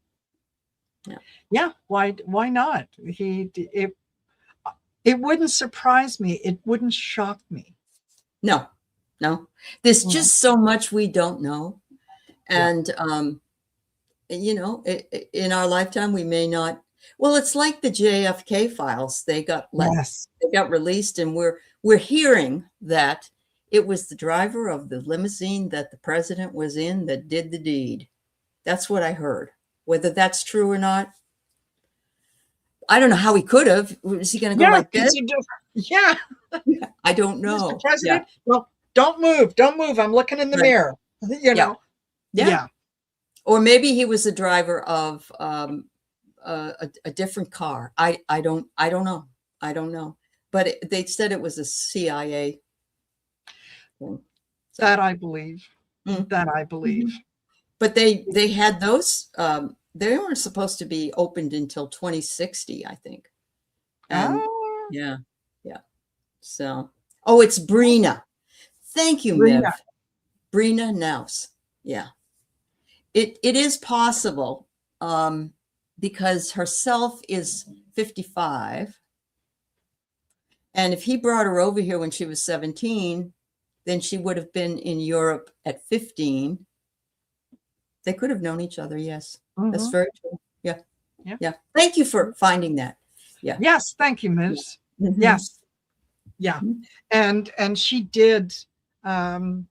why not? It wouldn't surprise me. It wouldn't shock me. No. There's just so much we don't know. And, in our lifetime, we may not. Well, it's like the JFK files. They got released, and we're hearing that it was the driver of the limousine that the president was in that did the deed. That's what I heard. Whether that's true or not, I don't know how he could have. Was he going to go like this? Yeah. I don't know. Mr. President, well, don't move. Don't move. I'm looking in the mirror. Yeah. Or maybe he was the driver of a different car. I don't know. But they said it was a CIA thing. So. That I believe. That I believe. But they had those. They weren't supposed to be opened until 2060, I think. And yeah. So, it's Marina. Thank you, Miv. Marina Naus. Yeah. It is possible because herself is 55. And if he brought her over here when she was 17, then she would have been in Europe at 15. They could have known each other. Yes. That's very true. Yeah. Thank you for finding that. Yeah. Yes. Thank you, Ms. Yes. Yeah. And she did. I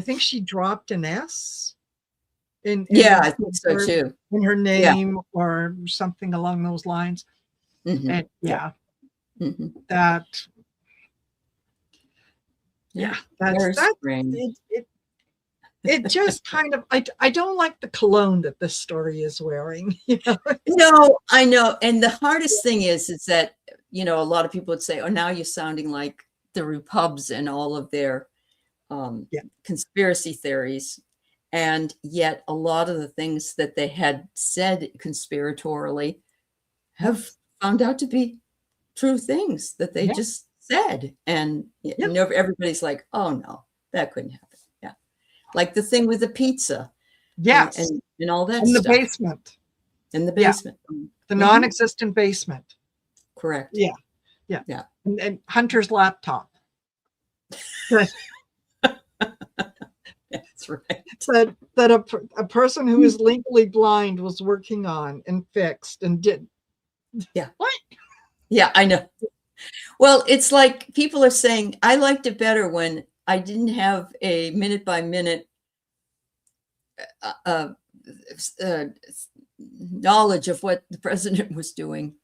think she dropped an S. I think so too. In her name or something along those lines. And that's strange. It just kind of, I don't like the cologne that this story is wearing. No, I know. And the hardest thing is that, a lot of people would say, now you're sounding like the Repubs and all of their conspiracy theories. And yet a lot of the things that they had said conspiratorially have found out to be true things that they just said. And everybody's like, oh no, that couldn't happen. Yeah. Like the thing with the pizza. Yes. And all that in stuff. The basement. In the basement. The non-existent basement. Correct. Yeah. And Hunter's laptop. That's right. That a person who is legally blind was working on and fixed and did. Yeah. What? Yeah, I know. Well, it's like people are saying, I liked it better when I didn't have a minute by minute knowledge of what the president was doing,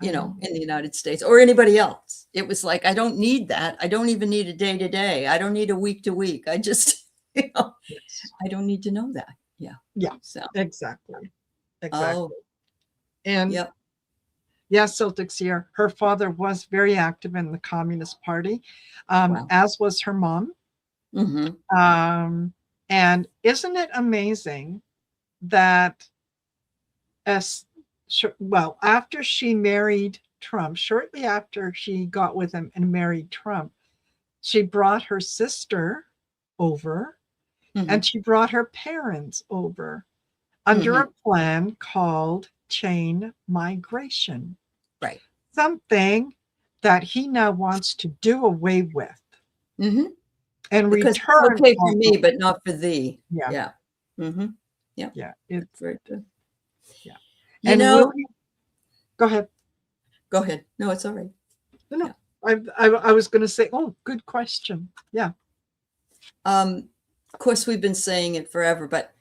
in the United States or anybody else. It was like, I don't need that. I don't even need a day to day. I don't need a week to week. I just, I don't need to know that. Yeah. Yeah. So exactly. Oh. And Celtics here. Her father was very active in the Communist Party, as was her mom. And isn't it amazing that after she married Trump, shortly after she got with him and married Trump, she brought her sister over and she brought her parents over under a plan called chain migration. Right. Something that he now wants to do away with. And because return. It's okay for me, but not for thee. Yeah. Yeah. It's very good. Yeah. And go ahead. Go ahead. No, it's all right. No. I was going to say, good question. Yeah. Of course, we've been saying it forever, but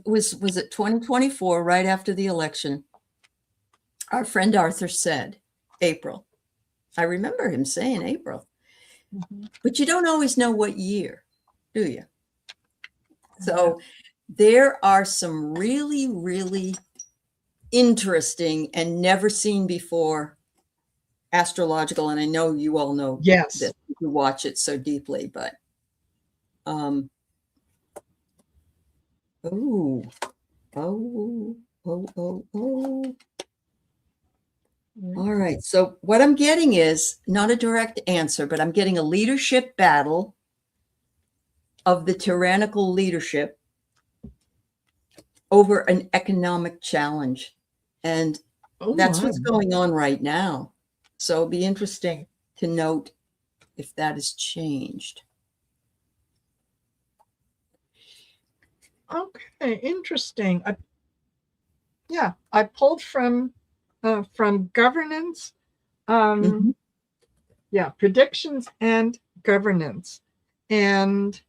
was it 2024, right after the election? Our friend Arthur said, April. I remember him saying April. But you don't always know what year, do you? So there are some really, really interesting and never seen before astrological, and I know you all know Yes. this, you watch it so deeply, but oh, oh, oh, oh, oh. All right. So what I'm getting is not a direct answer, but I'm getting a leadership battle of the tyrannical leadership over an economic challenge. And that's what's going on right now. So it'll be interesting to note if that has changed. Okay, interesting. Yeah, I pulled from governance. Yeah, predictions and governance. And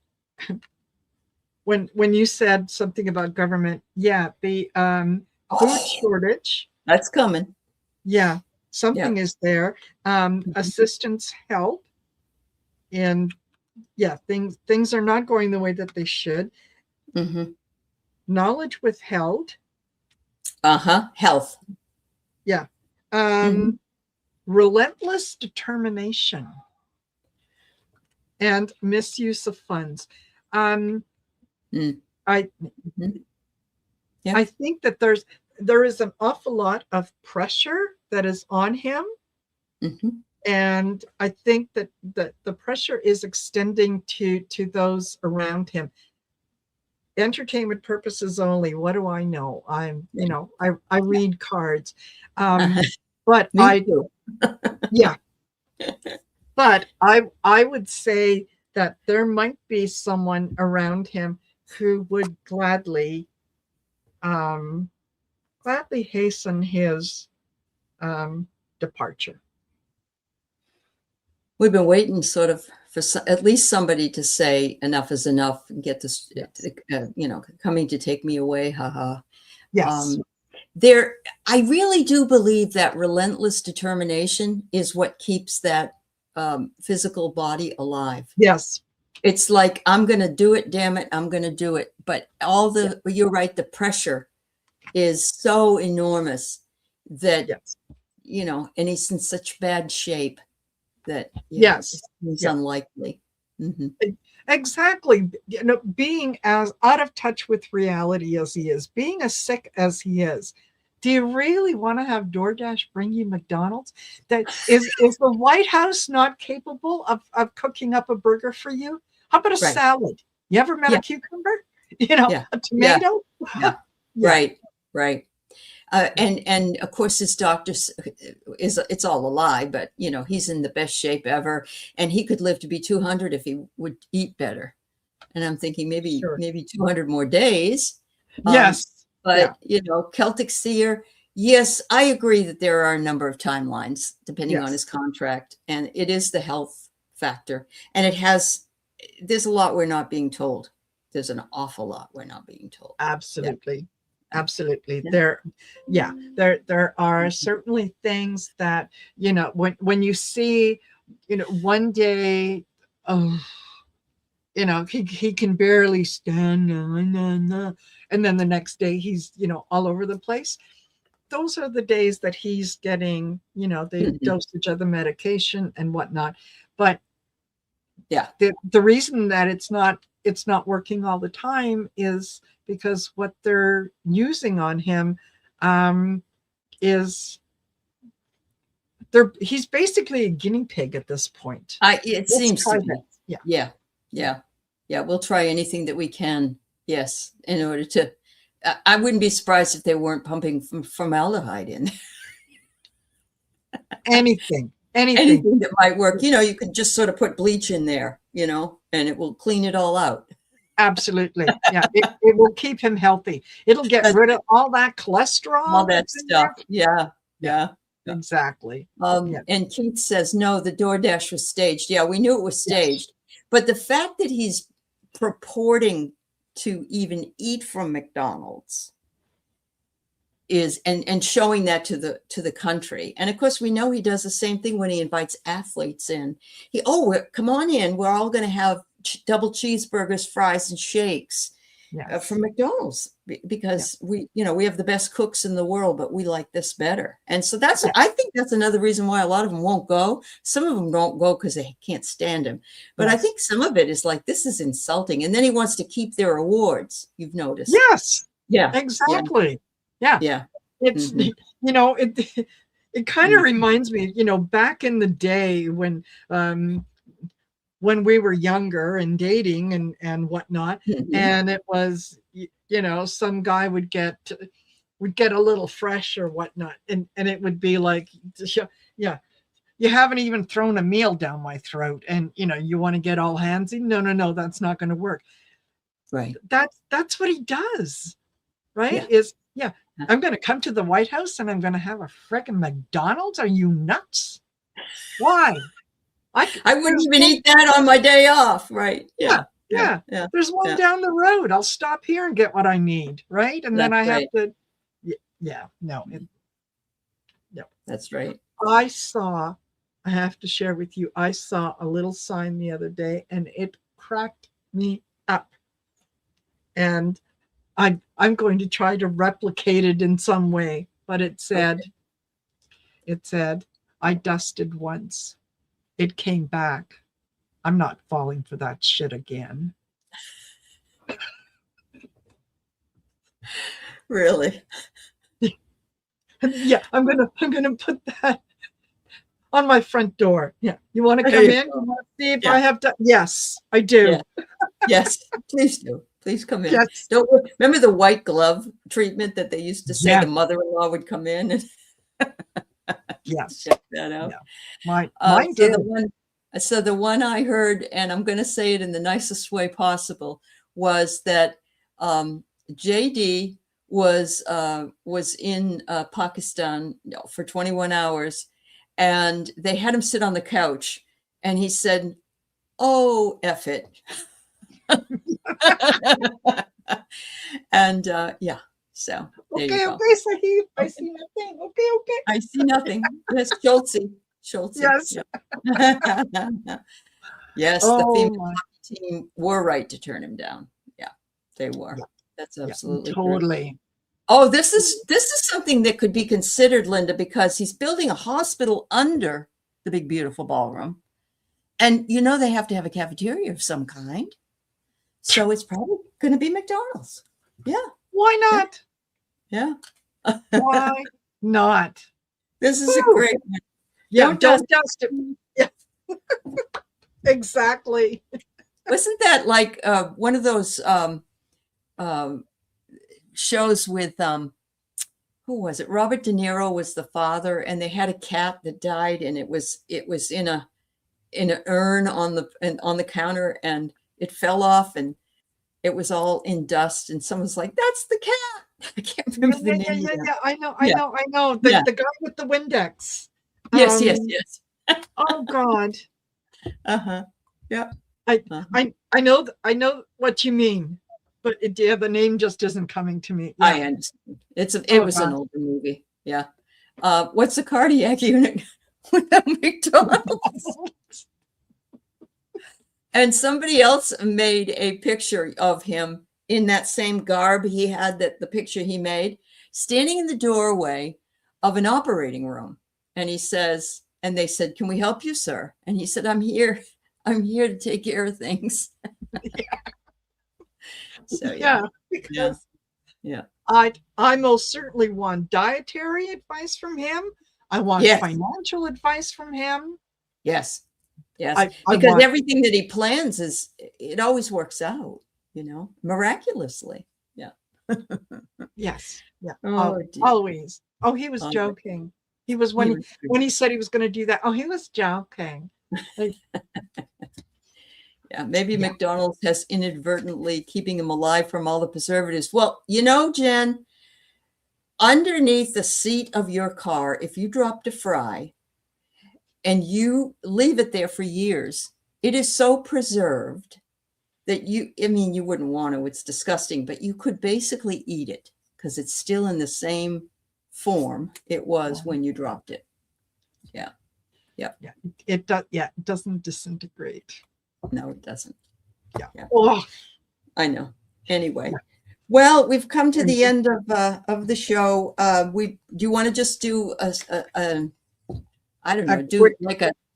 when you said something about government, yeah, the food shortage. That's coming. Yeah, something is there. Assistance help. And yeah, things are not going the way that they should. Knowledge withheld. Health. Yeah. Relentless determination and misuse of funds. I think that there is an awful lot of pressure that is on him. And I think that the pressure is extending to those around him. Entertainment purposes only. What do I know? I read cards. But yeah. But I would say that there might be someone around him who would gladly hasten his departure. We've been waiting sort of for at least somebody to say enough is enough and get this, coming to take me away. Haha. Yes. I really do believe that relentless determination is what keeps that physical body alive. Yes. It's like, I'm going to do it. Damn it. I'm going to do it. But you're right. The pressure is so enormous that, and he's in such bad shape that it's unlikely. Exactly. Being as out of touch with reality as he is, being as sick as he is, do you really want to have DoorDash bring you McDonald's? That is the White House not capable of cooking up a burger for you? How about a salad? You ever met a cucumber? A tomato? Right. And of course, his doctor it's all a lie, but he's in the best shape ever, and he could live to be 200 if he would eat better. And I'm thinking maybe 200 more days. Yes. But Celtic Seer, yes, I agree that there are a number of timelines depending on his contract, and it is the health factor, and there's a lot we're not being told. There's an awful lot we're not being told. Absolutely. Absolutely. There are certainly things that, when you see, one day, he can barely stand, and then the next day he's, all over the place. Those are the days that he's getting, the dosage of the medication and whatnot. But the reason that it's not working all the time is because what they're using on him is he's basically a guinea pig at this point. It seems to be. Yeah. We'll try anything that we can. Yes, in order to. I wouldn't be surprised if they weren't pumping formaldehyde in. Anything that might work. You could just sort of put bleach in there, and it will clean it all out. Absolutely. Yeah. It will keep him healthy. It'll get rid of all that cholesterol. All that stuff. Yeah. Exactly. And Keith says, no, the DoorDash was staged. Yeah, we knew it was staged. But the fact that he's purporting to even eat from McDonald's is and showing that to the country. And of course, we know he does the same thing when he invites athletes in. Come on in. We're all going to have double cheeseburgers, fries, and shakes. Yes. from McDonald's because we have the best cooks in the world, but we like this better. And so I think that's another reason why a lot of them won't go. Some of them don't go because they can't stand him. But I think some of it is like, this is insulting. And then he wants to keep their awards. You've noticed. Yes. Yeah. Exactly. Yeah. Yeah. It's, it kind of reminds me, back in the day when we were younger and dating and whatnot, and it was, some guy would get a little fresh or whatnot, and it would be like, yeah, you haven't even thrown a meal down my throat, and you want to get all handsy. No, that's not going to work. Right. That's what he does, right? Yeah. I'm going to come to the White House and I'm going to have a frickin' McDonald's. Are you nuts? Why? I wouldn't even eat that on my day off. Right. Yeah. There's one down the road. I'll stop here and get what I need. Right. And then I have to. No. That's right. I have to share with you, I saw a little sign the other day and it cracked me up. And I'm going to try to replicate it in some way. But it said, I dusted once. It came back. I'm not falling for that shit again. Really? Yeah, I'm gonna put that on my front door. Yeah, you want to come in? You want to see if I have to? Yes, I do. Yeah. Yes, please do. Please come in. Yes. Don't remember the white glove treatment that they used to say the mother-in-law would come in and yes, check that out. Yeah. Mine did. So the one I heard, and I'm going to say it in the nicest way possible, was that JD was in Pakistan for 21 hours, and they had him sit on the couch, and he said, "Oh, F it." And so okay, Sahib, I see nothing. Okay. I see nothing. Yes, Schultze. Yes. Yes, the female team were right to turn him down. Yeah, they were. Yeah. That's absolutely totally true. Oh, this is something that could be considered, Linda, because he's building a hospital under the big beautiful ballroom, and they have to have a cafeteria of some kind. So it's probably going to be McDonald's. Yeah. Why not? Yeah. Why not? This is a great one. Yeah. Don't dust it. Yeah. Exactly. Wasn't that like one of those shows with who was it? Robert De Niro was the father, and they had a cat that died, and it was in an urn on the counter, and it fell off and it was all in dust, and someone's like, "That's the cat." I can't remember the name. Yeah. I know. The guy with the Windex. Yes. Oh God. Yeah. I know what you mean, but the name just isn't coming to me. Yeah. I understand. It was an older movie. Yeah. What's the cardiac unit without McDonald's? And somebody else made a picture of him in that same garb he had, the picture he made, standing in the doorway of an operating room. And he says, and they said, "Can we help you, sir?" And he said, I'm here to take care of things. So because I most certainly want dietary advice from him. I want financial advice from him. Yes. Because everything that he plans it always works out, miraculously. Yeah. Yes. Yeah. Always. Oh, he was joking. He was when he said he was going to do that. Oh, he was joking. Yeah, maybe McDonald's has inadvertently keeping him alive from all the preservatives. Well, Jen, underneath the seat of your car, if you dropped a fry and you leave it there for years, it is so preserved that you wouldn't want to. It's disgusting, but you could basically eat it because it's still in the same form it was when you dropped it. Yeah. It doesn't disintegrate. No, it doesn't. Yeah. Oh, I know. Anyway, well, we've come to the end of the show. Do you want to just do I don't know, do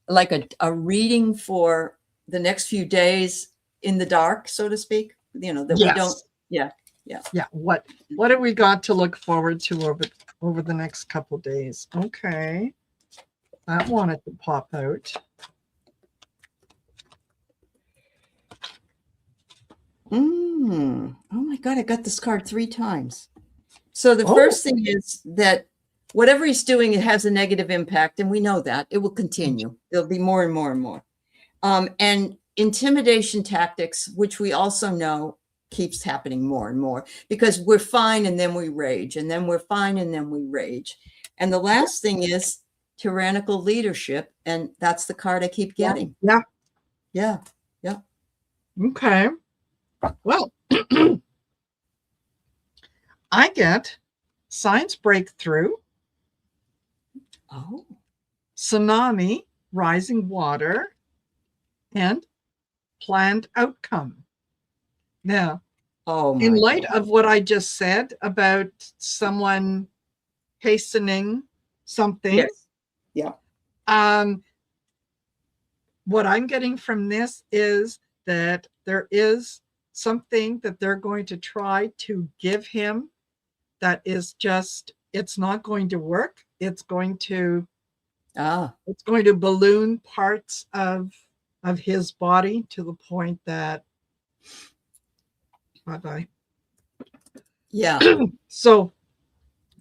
like a reading for the next few days in the dark, so to speak? You know, that we don't. Yeah. What have we got to look forward to over the next couple days? Okay, that wanted to pop out. Oh my God, I got this card 3 times. So the first thing is that whatever he's doing, it has a negative impact, and we know that it will continue. There'll be more and more and more. And intimidation tactics, which we also know keeps happening more and more, because we're fine and then we rage, and then we're fine and then we rage. And the last thing is tyrannical leadership, and that's the card I keep getting. Yeah. Okay. Well, I get science breakthrough. Oh. Tsunami, rising water, and planned outcome. Now, in light of what I just said about someone hastening something, yes. Yeah. What I'm getting from this is that there is something that they're going to try to give him that is just, it's not going to work. It's going to balloon parts of his body to the point that bye-bye. Yeah. So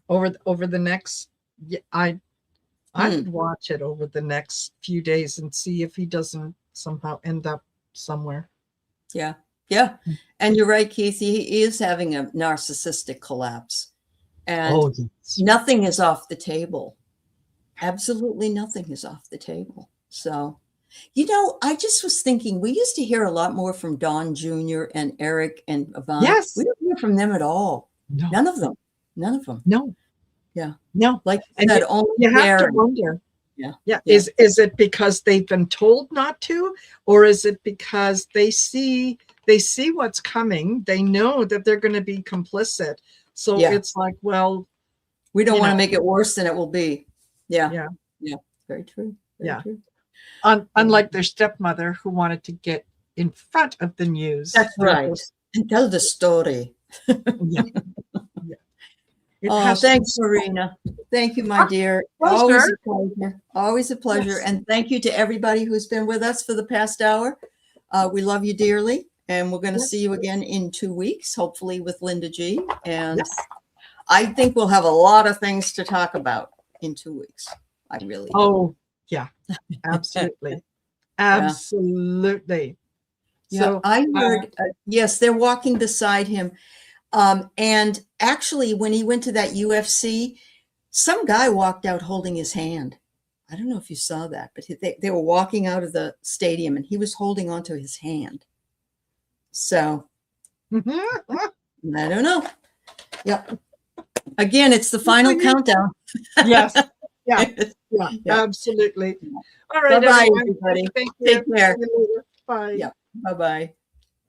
over the next, I would watch it over the next few days and see if he doesn't somehow end up somewhere. Yeah. And you're right, Keith. He is having a narcissistic collapse, and nothing is off the table. Absolutely nothing is off the table. So, you know, I just was thinking, we used to hear a lot more from Don Jr. and Eric and Yvonne. Yes. We don't hear from them at all. No. None of them. No. Yeah. No. Like and that, you have to wonder. Yeah. Is it because they've been told not to, or is it because they see what's coming? They know that they're going to be complicit. So it's like, well, we don't want to make it worse than it will be. Yeah. Very true. Very true. Unlike their stepmother, who wanted to get in front of the news. That's right. And tell the story. Oh, thanks, Marina. Thank you, my dear. Always a pleasure. Always a pleasure. Yes. And thank you to everybody who's been with us for the past hour. We love you dearly. And we're going to see you again in 2 weeks, hopefully with Linda G. And I think we'll have a lot of things to talk about in 2 weeks. I really do. Oh, yeah. Absolutely. Absolutely. So I heard, yes, they're walking beside him. And actually, when he went to that UFC, some guy walked out holding his hand. I don't know if you saw that, but they were walking out of the stadium and he was holding onto his hand. So I don't know. Yep. Again, it's the final countdown. Yes. Yeah. Absolutely. All right. Bye-bye, everybody. Thank you. Take care. Bye. Yeah. Bye-bye.